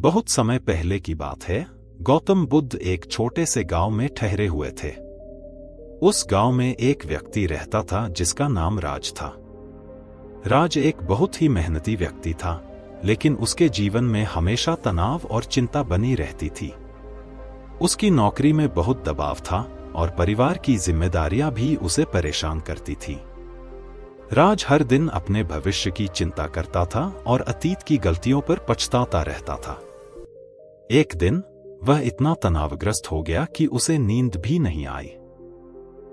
बहुत समय पहले की बात है। गौतम बुद्ध एक छोटे से गांव में ठहरे हुए थे। उस गांव में एक व्यक्ति रहता था जिसका नाम राज था। राज एक बहुत ही मेहनती व्यक्ति था, लेकिन उसके जीवन में हमेशा तनाव और चिंता बनी रहती थी। उसकी नौकरी में बहुत दबाव था और परिवार की जिम्मेदारियां भी उसे परेशान करती थी। राज हर दिन अपने भविष्य की चिंता करता था और अतीत की गलतियों पर पछताता रहता था। एक दिन वह इतना तनावग्रस्त हो गया कि उसे नींद भी नहीं आई।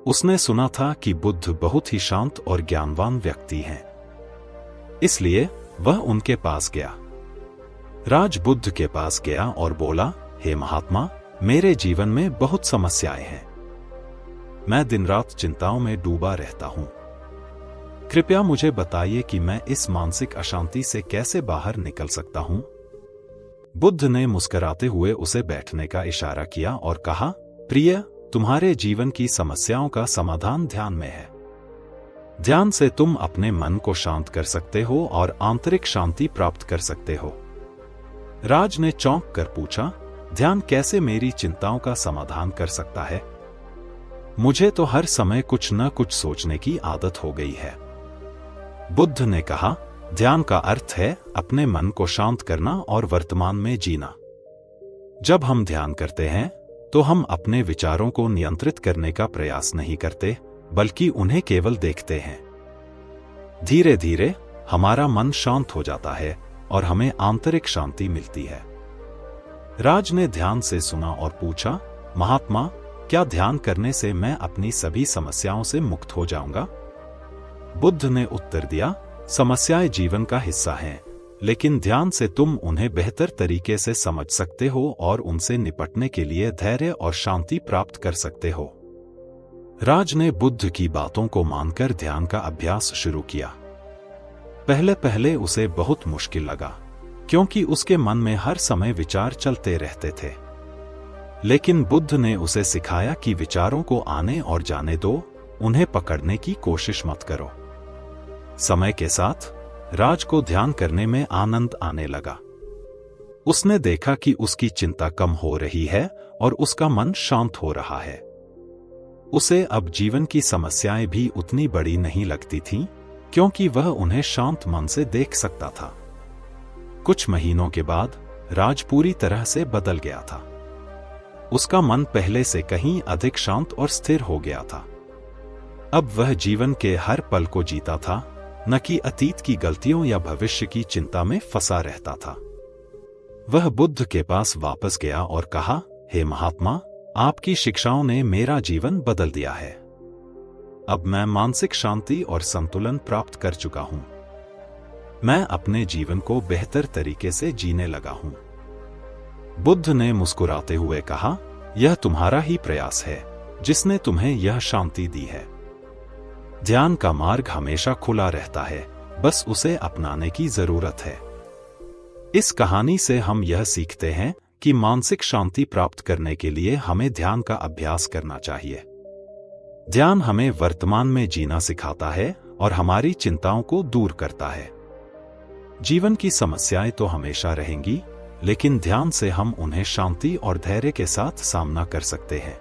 उसने सुना था कि बुद्ध बहुत ही शांत और ज्ञानवान व्यक्ति हैं, इसलिए वह उनके पास गया। राज बुद्ध के पास गया और बोला, हे महात्मा, मेरे जीवन में बहुत समस्याएं हैं। मैं दिन रात चिंताओं में डूबा रहता हूं। कृपया मुझे बताइए कि मैं इस मानसिक अशांति से कैसे बाहर निकल सकता हूं। बुद्ध ने मुस्कुराते हुए उसे बैठने का इशारा किया और कहा, प्रिय, तुम्हारे जीवन की समस्याओं का समाधान ध्यान में है। ध्यान से तुम अपने मन को शांत कर सकते हो और आंतरिक शांति प्राप्त कर सकते हो। राज ने चौंक कर पूछा, ध्यान कैसे मेरी चिंताओं का समाधान कर सकता है? मुझे तो हर समय कुछ न कुछ सोचने की आदत हो गई है। बुद्ध ने कहा, ध्यान का अर्थ है अपने मन को शांत करना और वर्तमान में जीना। जब हम ध्यान करते हैं तो हम अपने विचारों को नियंत्रित करने का प्रयास नहीं करते, बल्कि उन्हें केवल देखते हैं। धीरे धीरे हमारा मन शांत हो जाता है और हमें आंतरिक शांति मिलती है। राज ने ध्यान से सुना और पूछा, महात्मा, क्या ध्यान करने से मैं अपनी सभी समस्याओं से मुक्त हो जाऊंगा? बुद्ध ने उत्तर दिया, समस्याएं जीवन का हिस्सा हैं, लेकिन ध्यान से तुम उन्हें बेहतर तरीके से समझ सकते हो और उनसे निपटने के लिए धैर्य और शांति प्राप्त कर सकते हो। राज ने बुद्ध की बातों को मानकर ध्यान का अभ्यास शुरू किया। पहले पहले उसे बहुत मुश्किल लगा, क्योंकि उसके मन में हर समय विचार चलते रहते थे। लेकिन बुद्ध ने उसे सिखाया कि विचारों को आने और जाने दो, उन्हें पकड़ने की कोशिश मत करो। समय के साथ राज को ध्यान करने में आनंद आने लगा। उसने देखा कि उसकी चिंता कम हो रही है और उसका मन शांत हो रहा है। उसे अब जीवन की समस्याएं भी उतनी बड़ी नहीं लगती थीं, क्योंकि वह उन्हें शांत मन से देख सकता था। कुछ महीनों के बाद राज पूरी तरह से बदल गया था। उसका मन पहले से कहीं अधिक शांत और स्थिर हो गया था। अब वह जीवन के हर पल को जीता था, न कि अतीत की गलतियों या भविष्य की चिंता में फंसा रहता था। वह बुद्ध के पास वापस गया और कहा, हे महात्मा, आपकी शिक्षाओं ने मेरा जीवन बदल दिया है। अब मैं मानसिक शांति और संतुलन प्राप्त कर चुका हूं। मैं अपने जीवन को बेहतर तरीके से जीने लगा हूं। बुद्ध ने मुस्कुराते हुए कहा, यह तुम्हारा ही प्रयास है जिसने तुम्हें यह शांति दी है। ध्यान का मार्ग हमेशा खुला रहता है, बस उसे अपनाने की जरूरत है। इस कहानी से हम यह सीखते हैं कि मानसिक शांति प्राप्त करने के लिए हमें ध्यान का अभ्यास करना चाहिए। ध्यान हमें वर्तमान में जीना सिखाता है और हमारी चिंताओं को दूर करता है। जीवन की समस्याएं तो हमेशा रहेंगी, लेकिन ध्यान से हम उन्हें शांति और धैर्य के साथ सामना कर सकते हैं।